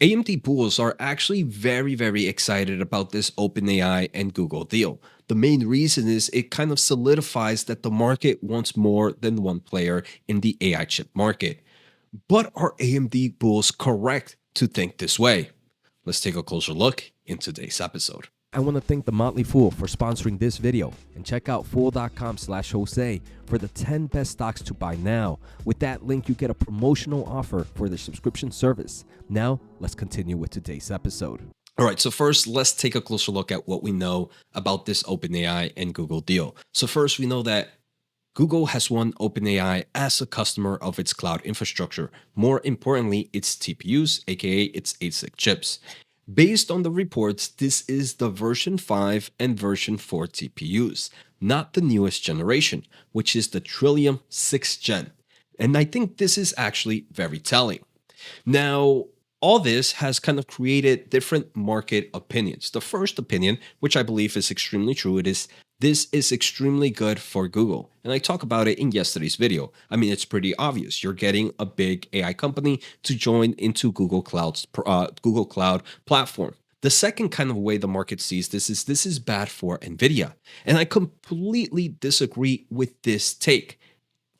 AMD bulls are actually very excited about this OpenAI and Google deal. The main reason is it kind of solidifies that the market wants more than one player in the AI chip market. But are AMD bulls correct to think this way? Let's take a closer look in today's episode. I want to thank The Motley Fool for sponsoring this video, and check out fool.com/Jose for the 10 best stocks to buy now. With that link, you get a promotional offer for the subscription service. Now, let's continue with today's episode. All right, so first, let's take a closer look at what we know about this OpenAI and Google deal. So first, we know that Google has won OpenAI as a customer of its cloud infrastructure. More importantly, its TPUs, aka its ASIC chips. Based on the reports, this is the version 5 and version 4 TPUs, not the newest generation, which is the Trillium 6th Gen. And I think this is actually very telling. Now, all this has kind of created different market opinions. The first opinion, which I believe is extremely true, it is this is extremely good for Google. And I talk about it in yesterday's video. I mean, it's pretty obvious. You're getting a big AI company to join into Google Cloud platform. The second kind of way the market sees this is bad for NVIDIA. And I completely disagree with this take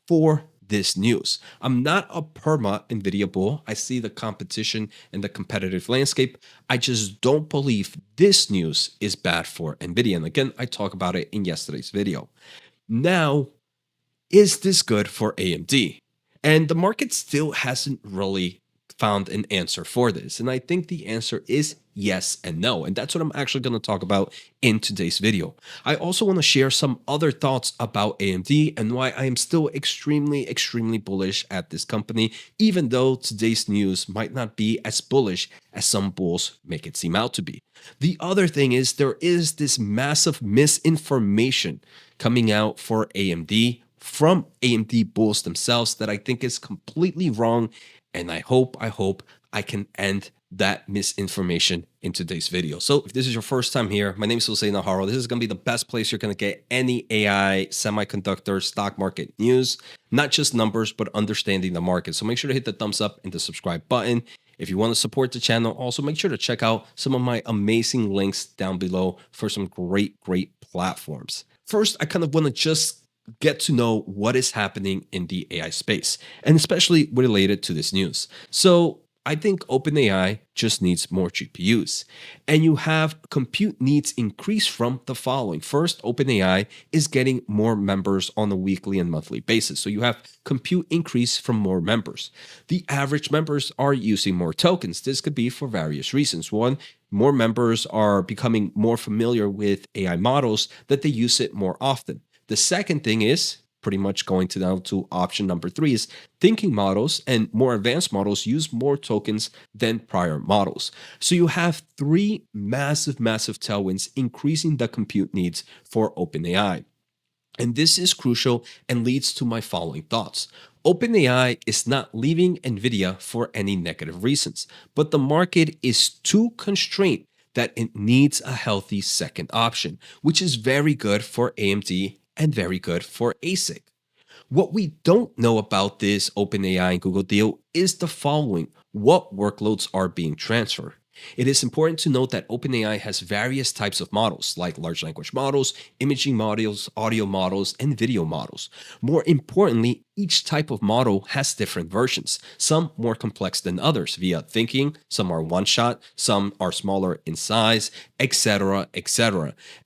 for this news. I'm not a perma NVIDIA bull. I see the competition and the competitive landscape. I just don't believe this news is bad for NVIDIA. And again, I talk about it in yesterday's video. Now, is this good for AMD? And the market still hasn't really found an answer for this. And I think the answer is yes and no. And that's what I'm actually going to talk about in today's video. I also want to share some other thoughts about AMD and why I am still extremely bullish at this company, even though today's news might not be as bullish as some bulls make it seem out to be. The other thing is there is this massive misinformation coming out for AMD from AMD bulls themselves that I think is completely wrong. And I hope I can end that misinformation in today's video. So if this is your first time here, my name is Jose Najarro. This is going to be the best place you're going to get any AI, semiconductor, stock market news, not just numbers, but understanding the market. So make sure to hit the thumbs up and the subscribe button. If you want to support the channel, also make sure to check out some of my amazing links down below for some great platforms. First, I kind of want to just get to know what is happening in the AI space, and especially related to this news. So I think OpenAI just needs more GPUs, and you have compute needs increase from the following. First, OpenAI is getting more members on a weekly and monthly basis. So you have compute increase from more members. The average members are using more tokens. This could be for various reasons. One, more members are becoming more familiar with AI models, that they use it more often. The second thing is pretty much going down to option number 3 is thinking models and more advanced models use more tokens than prior models. So you have 3 massive tailwinds increasing the compute needs for OpenAI. And this is crucial and leads to my following thoughts. OpenAI is not leaving NVIDIA for any negative reasons, but the market is too constrained that it needs a healthy second option, which is very good for AMD and very good for ASIC. What we don't know about this OpenAI and Google deal is the following: what workloads are being transferred. It is important to note that OpenAI has various types of models, like large language models, imaging models, audio models, and video models. More importantly, each type of model has different versions, some more complex than others via thinking, some are one-shot, some are smaller in size, etc.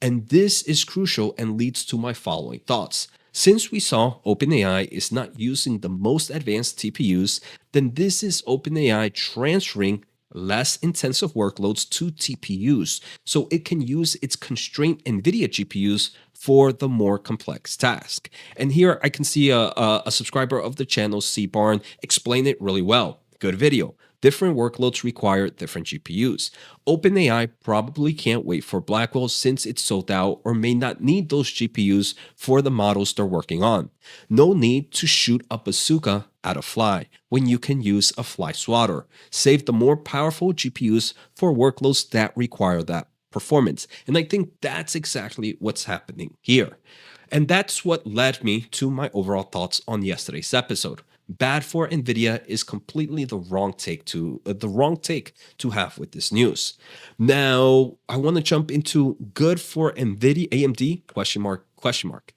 And this is crucial and leads to my following thoughts. Since we saw OpenAI is not using the most advanced TPUs, then this is OpenAI transferring less intensive workloads to TPUs, so it can use its constrained NVIDIA GPUs for the more complex task. And here I can see a subscriber of the channel, C Barn, explain it really well. Good video. Different workloads require different GPUs. OpenAI probably can't wait for Blackwell since it's sold out or may not need those GPUs for the models they're working on. No need to shoot a bazooka at a fly when you can use a fly swatter. Save the more powerful GPUs for workloads that require that performance. And I think that's exactly what's happening here. And that's what led me to my overall thoughts on yesterday's episode. bad for NVIDIA is completely the wrong take to have with this news. Now, I want to jump into good for NVIDIA AMD question mark question mark.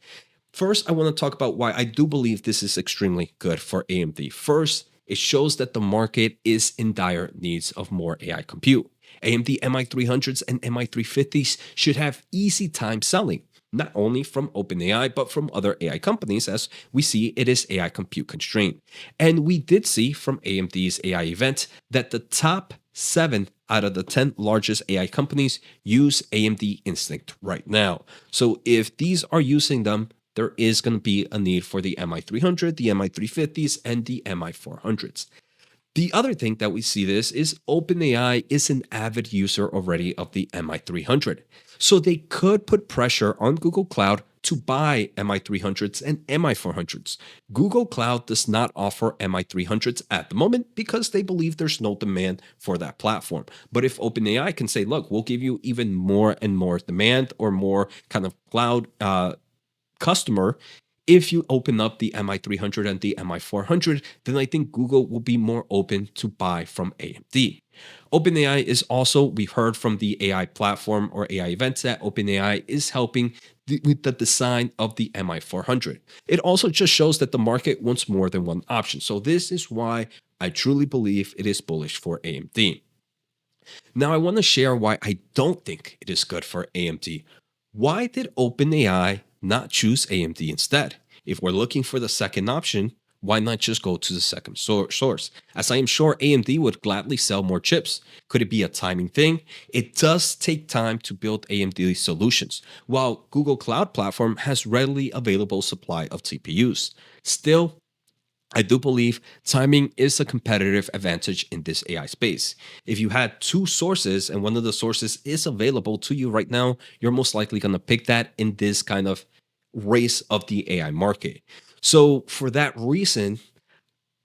First, I want to talk about why I do believe this is extremely good for AMD. First, it shows that the market is in dire needs of more AI compute. AMD MI300s and MI350s should have easy time selling, not only from OpenAI, but from other AI companies, as we see it is AI compute constrained. And we did see from AMD's AI event that the top 7 out of the 10 largest AI companies use AMD Instinct right now. So if these are using them, there is going to be a need for the MI300, the MI350s, and the MI400s. The other thing that we see this is OpenAI is an avid user already of the MI300. So they could put pressure on Google Cloud to buy MI300s and MI400s. Google Cloud does not offer MI300s at the moment because they believe there's no demand for that platform. But if OpenAI can say, look, we'll give you even more and more demand or more kind of cloud customer, if you open up the MI300 and the MI400, then I think Google will be more open to buy from AMD. OpenAI is also, we've heard from the AI platform or AI events that OpenAI is helping with the design of the MI400. It also just shows that the market wants more than one option. So this is why I truly believe it is bullish for AMD. Now I want to share why I don't think it is good for AMD. Why did OpenAI not choose AMD instead? If we're looking for the second option, why not just go to the second source? As I am sure AMD would gladly sell more chips. Could it be a timing thing? It does take time to build AMD solutions, while Google Cloud Platform has readily available supply of TPUs. Still, I do believe timing is a competitive advantage in this AI space. If you had two sources and one of the sources is available to you right now, you're most likely going to pick that in this kind of race of the AI market. So for that reason,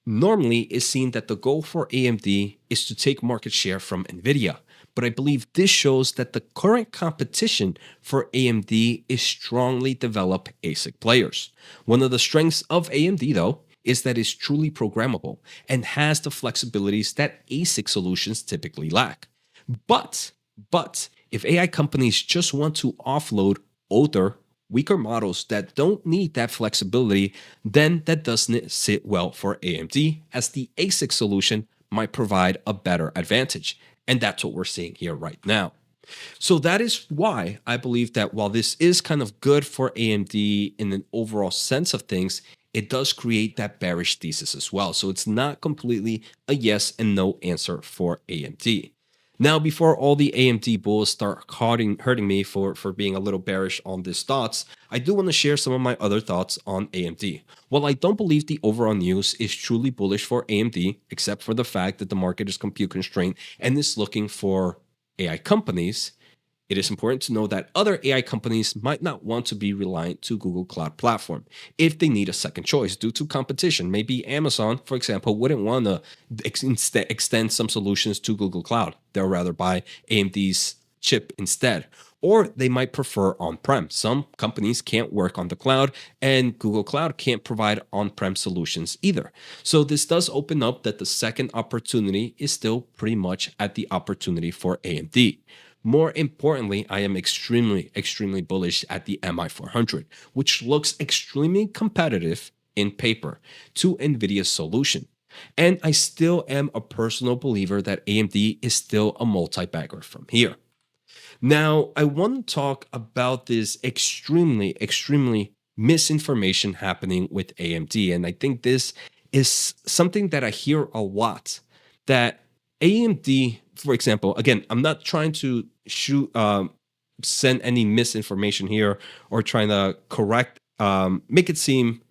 normally it's seen that the goal for AMD is to take market share from NVIDIA. But I believe this shows that the current competition for AMD is strongly developed ASIC players. One of the strengths of AMD, though, is that it's truly programmable and has the flexibilities that ASIC solutions typically lack. But if AI companies just want to offload older, weaker models that don't need that flexibility, then that doesn't sit well for AMD, as the ASIC solution might provide a better advantage. And that's what we're seeing here right now. So that is why I believe that while this is kind of good for AMD in an overall sense of things, it does create that bearish thesis as well. So it's not completely a yes and no answer for AMD. Now, before all the AMD bulls start hurting me for being a little bearish on these thoughts, I do want to share some of my other thoughts on AMD. While I don't believe the overall news is truly bullish for AMD, except for the fact that the market is compute constrained and is looking for AI companies, it is important to know that other AI companies might not want to be reliant to Google Cloud Platform if they need a second choice due to competition. Maybe Amazon, for example, wouldn't want to extend some solutions to Google Cloud. They'll rather buy AMD's chip instead. Or they might prefer on-prem. Some companies can't work on the cloud, and Google Cloud can't provide on-prem solutions either. So this does open up that the second opportunity is still pretty much at the opportunity for AMD. More importantly, I am extremely bullish at the MI400, which looks extremely competitive in paper to NVIDIA's solution. And I still am a personal believer that AMD is still a multi-bagger from here. Now, I want to talk about this extremely misinformation happening with AMD. And I think this is something that I hear a lot, that AMD, for example, again, I'm not trying to send any misinformation here or trying to make it seem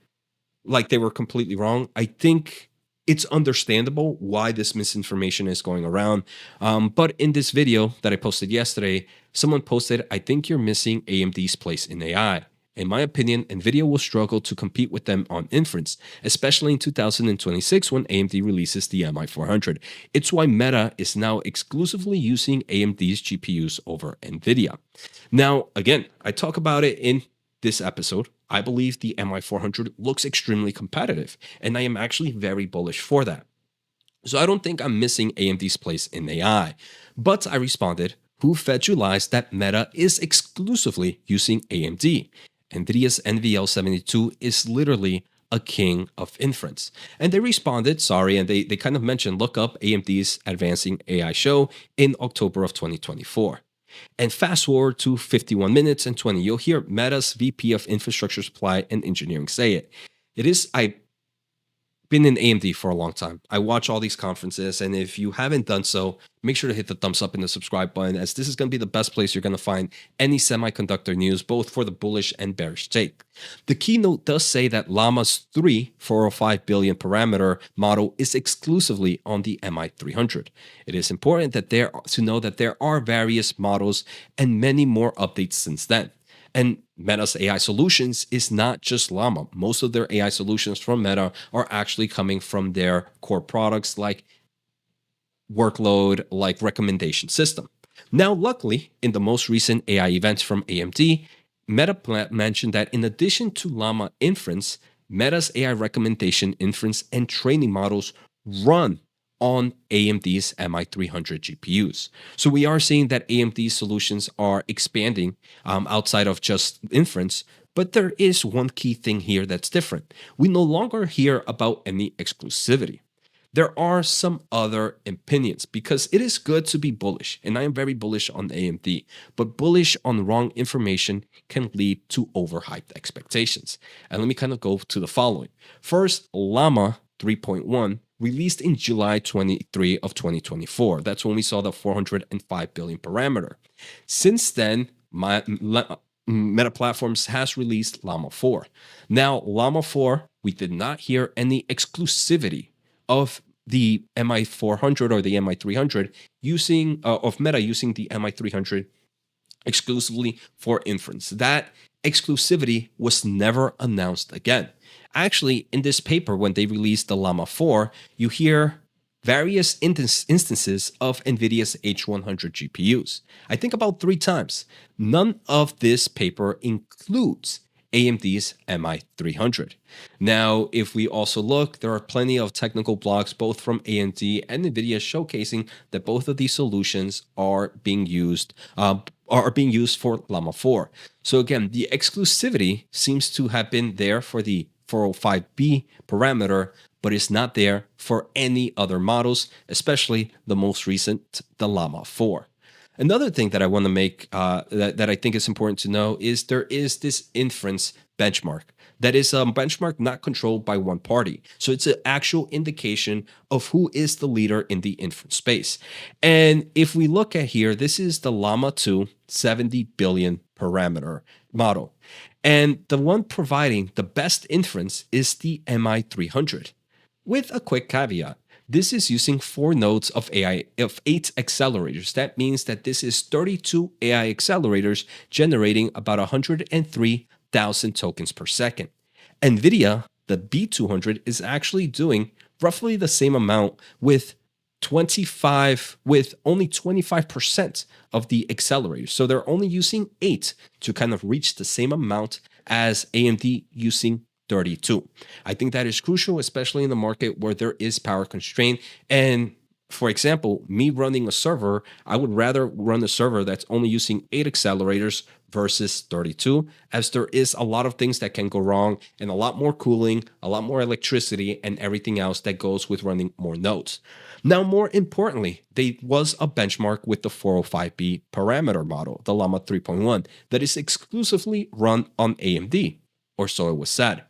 like they were completely wrong. I think it's understandable why this misinformation is going around. But in this video that I posted yesterday, someone posted, I think you're missing AMD's place in AI. In my opinion, NVIDIA will struggle to compete with them on inference, especially in 2026 when AMD releases the MI400. It's why Meta is now exclusively using AMD's GPUs over NVIDIA. Now, again, I talk about it in this episode, I believe the MI400 looks extremely competitive, and I am actually very bullish for that. So I don't think I'm missing AMD's place in AI. But I responded, who fed you lies that Meta is exclusively using AMD? NVIDIA's NVL72 is literally a king of inference. And they responded, sorry, and they kind of mentioned, look up AMD's Advancing AI show in October of 2024. And fast forward to 51 minutes and 20, you'll hear Meta's VP of Infrastructure Supply and Engineering say it. I've been in AMD for a long time. I watch all these conferences, and if you haven't done so, make sure to hit the thumbs up and the subscribe button, as this is going to be the best place you're going to find any semiconductor news, both for the bullish and bearish take. The keynote does say that Llama's 3 405 billion parameter model is exclusively on the MI300. It is important to know that there are various models and many more updates since then. And Meta's AI solutions is not just Llama. Most of their AI solutions from Meta are actually coming from their core products like Workload, like recommendation system. Now, luckily, in the most recent AI events from AMD, Meta mentioned that in addition to Llama inference, Meta's AI recommendation inference and training models run on AMD's MI300 GPUs. So we are seeing that AMD solutions are expanding outside of just inference, but there is one key thing here that's different. We no longer hear about any exclusivity. There are some other opinions because it is good to be bullish, and I am very bullish on AMD, but bullish on wrong information can lead to overhyped expectations. And let me kind of go to the following. First, Llama 3.1 released in July 23 of 2024. That's when we saw the 405 billion parameter. Since then, Meta Platforms has released Llama 4. Now, Llama 4, we did not hear any exclusivity of the MI400 or the MI300 of Meta using the MI300 exclusively for inference. That exclusivity was never announced again. Actually, in this paper, when they released the Llama 4, you hear various instances of NVIDIA's H100 GPUs. I think about 3 times. None of this paper includes AMD's MI300. Now, if we also look, there are plenty of technical blogs, both from AMD and NVIDIA, showcasing that both of these solutions are being used for Llama 4. So again, the exclusivity seems to have been there for the 405B parameter, but it's not there for any other models, especially the most recent, the Llama 4. Another thing that I want to make that I think is important to know is there is this inference benchmark. That is a benchmark not controlled by one party. So it's an actual indication of who is the leader in the inference space. And if we look at here, this is the Llama 2 70 billion parameter model. And the one providing the best inference is the MI300. With a quick caveat, this is using 4 nodes of 8 accelerators. That means that this is 32 AI accelerators generating about 103,000 tokens per second. NVIDIA, the B200, is actually doing roughly the same amount with only 25% of the accelerators. So they're only using 8 to kind of reach the same amount as AMD using 32. I think that is crucial, especially in the market where there is power constraint. And for example, me running a server, I would rather run a server that's only using 8 accelerators versus 32, as there is a lot of things that can go wrong and a lot more cooling, a lot more electricity, and everything else that goes with running more nodes. Now, more importantly, there was a benchmark with the 405B parameter model, the Llama 3.1, that is exclusively run on AMD, or so it was said.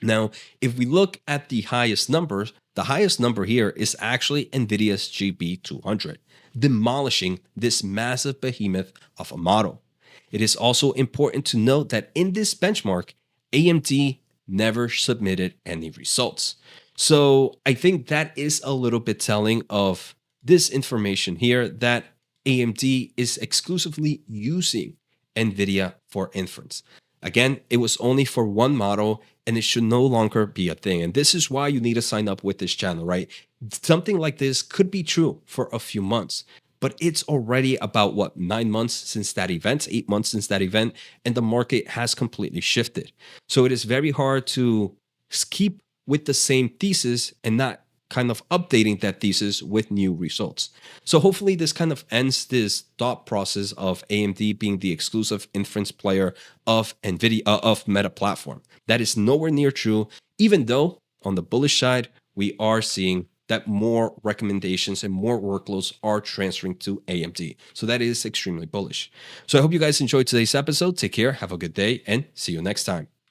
Now, if we look at the highest numbers, the highest number here is actually NVIDIA's GB200, demolishing this massive behemoth of a model. It is also important to note that in this benchmark, AMD never submitted any results. So I think that is a little bit telling of this information here, that AMD is exclusively using NVIDIA for inference. Again, it was only for one model, and it should no longer be a thing. And this is why you need to sign up with this channel, right? Something like this could be true for a few months, but it's already about what, 9 months since that event, 8 months since that event, and the market has completely shifted. So it is very hard to keep with the same thesis and not kind of updating that thesis with new results. So hopefully this kind of ends this thought process of AMD being the exclusive inference player of NVIDIA of Meta platform. That is nowhere near true, even though on the bullish side, we are seeing that more recommendations and more workloads are transferring to AMD. So that is extremely bullish. So I hope you guys enjoyed today's episode. Take care, have a good day, and see you next time.